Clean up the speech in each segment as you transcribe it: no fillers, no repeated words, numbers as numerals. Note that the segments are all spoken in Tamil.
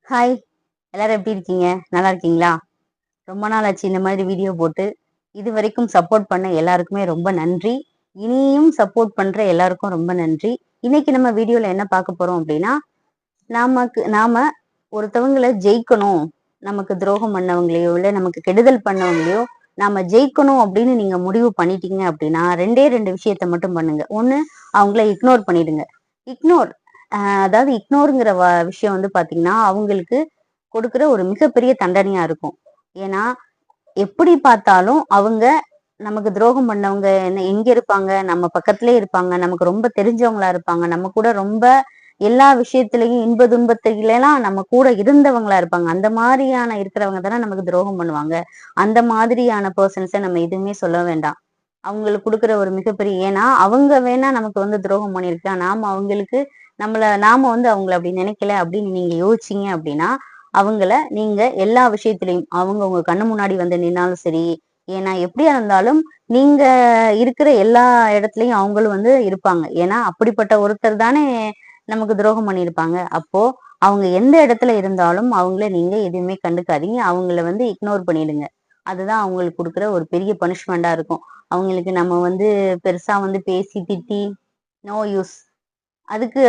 ஹாய், எல்லாரும் எப்படி இருக்கீங்க? நல்லா இருக்கீங்களா? ரொம்ப நாள் ஆச்சு இந்த மாதிரி வீடியோ போட்டு. இது வரைக்கும் சப்போர்ட் பண்ண எல்லாருக்குமே ரொம்ப நன்றி. இனியும் சப்போர்ட் பண்ற எல்லாருக்கும் ரொம்ப நன்றி. இன்னைக்கு நம்ம வீடியோல என்ன பார்க்க போறோம் அப்படின்னா, நாம ஒருத்தவங்கள ஜெயிக்கணும். நமக்கு துரோகம் பண்ணவங்களையோ, இல்ல நமக்கு கெடுதல் பண்ணவங்களையோ, நாம ஜெயிக்கணும் அப்படின்னு நீங்க முடிவு பண்ணிட்டீங்க அப்படின்னா, 2 விஷயத்த மட்டும் பண்ணுங்க. ஒண்ணு, அவங்கள இக்னோர் பண்ணிடுங்க. இக்னோர் அதாவது இக்னோர்ங்கிற விஷயம் வந்து பாத்தீங்கன்னா, அவங்களுக்கு கொடுக்கிற ஒரு மிகப்பெரிய தண்டனையா இருக்கும். ஏன்னா, எப்படி பார்த்தாலும் அவங்க நமக்கு துரோகம் பண்ணவங்க எங்க இருப்பாங்க? நம்ம பக்கத்திலேயே இருப்பாங்க. நமக்கு ரொம்ப தெரிஞ்சவங்களா இருப்பாங்க. நம்ம கூட ரொம்ப எல்லா விஷயத்திலயும் இன்ப துன்பத்திலலாம் நம்ம கூட இருந்தவங்களா இருப்பாங்க. அந்த மாதிரியான இருக்கிறவங்க தானே நமக்கு துரோகம் பண்ணுவாங்க. அந்த மாதிரியான பெர்சன்ஸ நம்ம எதுவுமே சொல்ல வேண்டாம். அவங்களுக்கு குடுக்குற ஒரு மிகப்பெரிய ஏன்னா, அவங்க வேணா நமக்கு வந்து துரோகம் பண்ணியிருக்கலாம். நாம வந்து அவங்கள அப்படி நினைக்கல அப்படின்னு நீங்க யோசிச்சீங்க அப்படின்னா, அவங்கள நீங்க எல்லா விஷயத்திலயும் அவங்க உங்க கண்ணு முன்னாடி வந்து நின்னாலும் சரி, ஏன்னா எப்படியா இருந்தாலும் நீங்க இருக்கிற எல்லா இடத்துலயும் அவங்களும் வந்து இருப்பாங்க. ஏன்னா அப்படிப்பட்ட ஒருத்தர் தானே நமக்கு துரோகம் பண்ணியிருப்பாங்க. அப்போ அவங்க எந்த இடத்துல இருந்தாலும் அவங்கள நீங்க எதுவுமே கண்டுக்காதீங்க. அவங்கள வந்து இக்னோர் பண்ணிடுங்க. அதுதான் அவங்களுக்கு குடுக்குற ஒரு பெரிய பனிஷ்மெண்டா இருக்கும். அவங்களுக்கு நம்ம வந்து பெருசா வந்து பேசி திட்டி நோ யூஸ். அதுக்கு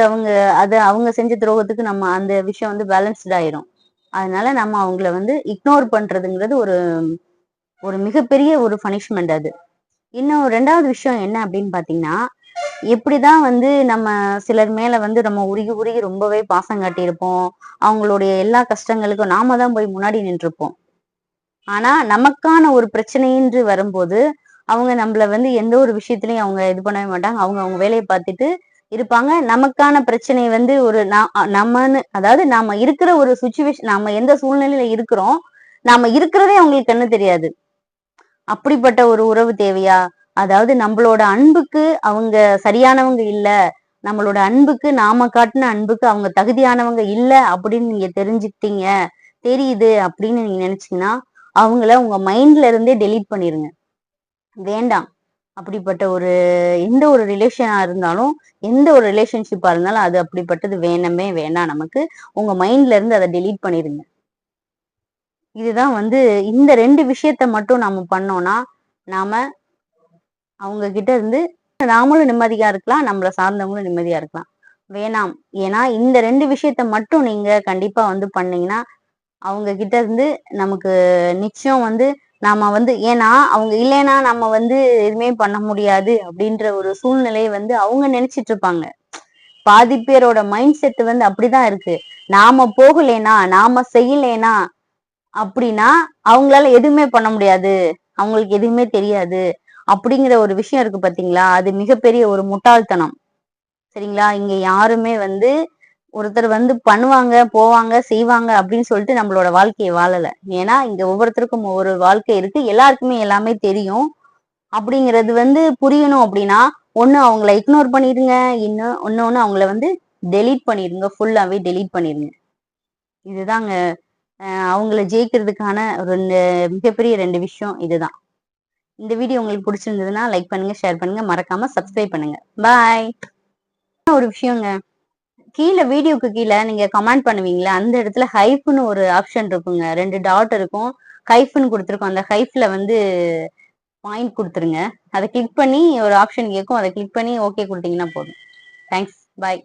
அவங்க செஞ்ச துரோகத்துக்கு நம்ம அந்த விஷயம் வந்து பேலன்ஸ்ட் ஆயிரும். அதனால நம்ம அவங்கள வந்து இக்னோர் பண்றதுங்கிறது ஒரு ஒரு மிகப்பெரிய ஒரு பனிஷ்மெண்ட் அது. இன்னும் 2வது விஷயம் என்ன அப்படின்னு பாத்தீங்கன்னா, எப்படிதான் வந்து நம்ம சிலர் மேல வந்து நம்ம உருகி உருகி ரொம்பவே பாசம் காட்டியிருப்போம். அவங்களுடைய எல்லா கஷ்டங்களுக்கும் நாம தான் போய் முன்னாடி நின்றுப்போம். ஆனா நமக்கான ஒரு பிரச்சனைன்று வரும்போது, அவங்க நம்மள வந்து எந்த ஒரு விஷயத்திலயும் அவங்க இது பண்ணவே மாட்டாங்க. அவங்க அவங்க வேலைய பார்த்துட்டு இருப்பாங்க. நமக்கான பிரச்சனை வந்து ஒரு நம்மன்னு அதாவது நாம இருக்கிற ஒரு சிச்சுவேஷன் நாம எந்த சூழ்நிலையில இருக்கிறோம், நாம இருக்கிறதே அவங்களுக்கு கண்ணு தெரியாது. அப்படிப்பட்ட ஒரு உறவு தேவையா? அதாவது நம்மளோட அன்புக்கு அவங்க சரியானவங்க இல்ல. நம்மளோட அன்புக்கு நாம காட்டுன அன்புக்கு அவங்க தகுதியானவங்க இல்ல அப்படின்னு நீங்க தெரிஞ்சுக்கிட்டீங்க. தெரியுது அப்படின்னு நீங்க நினைச்சீங்கன்னா, அவங்கள உங்க மைண்ட்ல இருந்தே டெலீட் பண்ணிருங்க. வேண்டாம். அப்படிப்பட்ட ஒரு எந்த ஒரு ரிலேஷனா இருந்தாலும், எந்த ஒரு ரிலேஷன்ஷிப்பா இருந்தாலும், அது அப்படிப்பட்டது வேணவே வேண்டாம் நமக்கு. உங்க மைண்ட்ல இருந்து அத டெலீட் பண்ணிருங்க. இதுதான் வந்து இந்த 2 விஷயத்த மட்டும் நாம பண்ணோம்னா, நாம அவங்க கிட்ட இருந்து நாமளும் நிம்மதியா இருக்கலாம். நம்மள சார்ந்தவங்களும் நிம்மதியா இருக்கலாம். வேணாம். ஏன்னா இந்த 2 விஷயத்த மட்டும் நீங்க கண்டிப்பா வந்து பண்ணீங்கன்னா, அவங்க கிட்ட இருந்து நமக்கு நிச்சயம் வந்து நாம வந்து ஏன்னா அவங்க இல்லைன்னா நம்ம வந்து எதுவுமே பண்ண முடியாது அப்படின்ற ஒரு சூழ்நிலையை வந்து அவங்க நினைச்சிட்டு இருப்பாங்க. பாதி பேரோட மைண்ட் செட் வந்து அப்படிதான் இருக்கு. நாம போகலைன்னா, நாம செய்யலைன்னா அப்படின்னா அவங்களால எதுவுமே பண்ண முடியாது. அவங்களுக்கு எதுவுமே தெரியாது. அப்படிங்கிற ஒரு விஷயம் இருக்கு பாத்தீங்களா? அது மிகப்பெரிய ஒரு முட்டாள்தனம். சரிங்களா? இங்க யாருமே வந்து ஒருத்தர் வந்து பண்ணுவாங்க, போவாங்க, செய்வாங்க அப்படின்னு சொல்லிட்டு நம்மளோட வாழ்க்கைய வாழல. ஏன்னா, இங்க ஒவ்வொருத்தருக்கும் ஒவ்வொரு வாழ்க்கை இருக்கு. எல்லாருக்குமே எல்லாமே தெரியும். அப்படிங்கிறது வந்து புரியணும் அப்படின்னா, ஒண்ணு அவங்கள இக்னோர் பண்ணிடுங்க. இன்னொன்னு அவங்கள வந்து டெலீட் பண்ணிடுங்க. ஃபுல்லாவே டெலீட் பண்ணிருங்க. இதுதாங்க அவங்கள ஜெயிக்கிறதுக்கான 2 மிகப்பெரிய 2 விஷயம் இதுதான். இந்த வீடியோ உங்களுக்கு பிடிச்சிருந்ததுன்னா லைக் பண்ணுங்க, ஷேர் பண்ணுங்க. மறக்காம சப்ஸ்கிரைப் பண்ணுங்க. பாய். ஒரு விஷயங்க. வீடியோக்கு கீழ நீங்க கமெண்ட் பண்ணுவீங்கல்ல, அந்த இடத்துல ஹைஃப்ன்னு ஒரு ஆப்ஷன் இருக்குங்க. 2 டாட் இருக்கும். ஹைஃப்ன்னு குடுத்துருக்கும். அந்த ஹைஃப்ல வந்து பாயிண்ட் குடுத்துருங்க. அத கிளிக் பண்ணி ஒரு ஆப்ஷன் கேட்கும். அத கிளிக் பண்ணி ஓகே குடுத்தீங்கன்னா போதும். தேங்க்ஸ். பாய்.